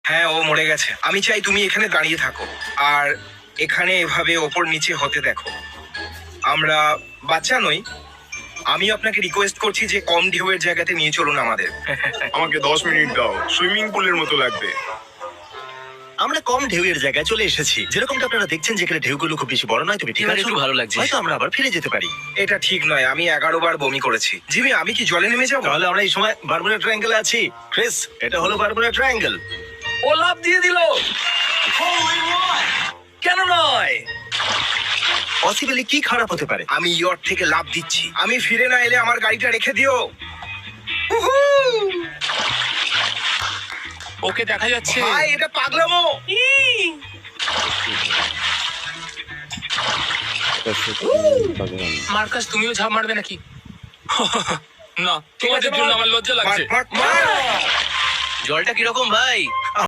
হ্যাঁ, ও মরে গেছে। আমি চাই তুমি এখানে দাঁড়িয়ে থাকো আর এখানে এভাবে ওপর নিচে হতে দেখো। আমরা বাচ্চা নই। আমি আপনাকে রিকোয়েস্ট করছি যে কম ঢেউয়ের জায়গাতে নিয়ে চলুন আমাদের। আমাকে 10 মিনিট দাও, সুইমিং পুলের মতো লাগবে। আমরা কম ঢেউয়ের জায়গায় চলে এসেছি, যেরকমটা আপনারা দেখছেন, যেখানে ঢেউগুলো খুব বেশি বড় নয়। তুমি ঠিক এবার আছো? একটু ভালো লাগছে। হয়তো আমরা আবার ফিরে যেতে পারি। এটা ঠিক নয়, আমি 11 বার বমি করেছি। জিমি, আমি কি জলে নেমে যাবো? তাহলে আমরা এই সময় বারমুডা ট্রায়াঙ্গেলে আছি। ক্রিস, এটা হলো বারমুডা ট্রায়াঙ্গেল। ও লাফ দিয়ে দিল। কেন নয়? পসিবলি কি খারাপ হতে পারে? আমি ইয়ট থেকে লাফ দিচ্ছি। আমি ফিরে না এলে আমার গাড়িটা রেখে দিও। উহু! ওকে দেখা যাচ্ছে। ভাই, এটা পাগলামো। মার্কাস, তুমিও ঝাঁপ মারবে নাকি? না, তোমাদের জন্য আমার লজ্জা লাগছে। মার, মার, মার। জলটা কিরকম ভাই?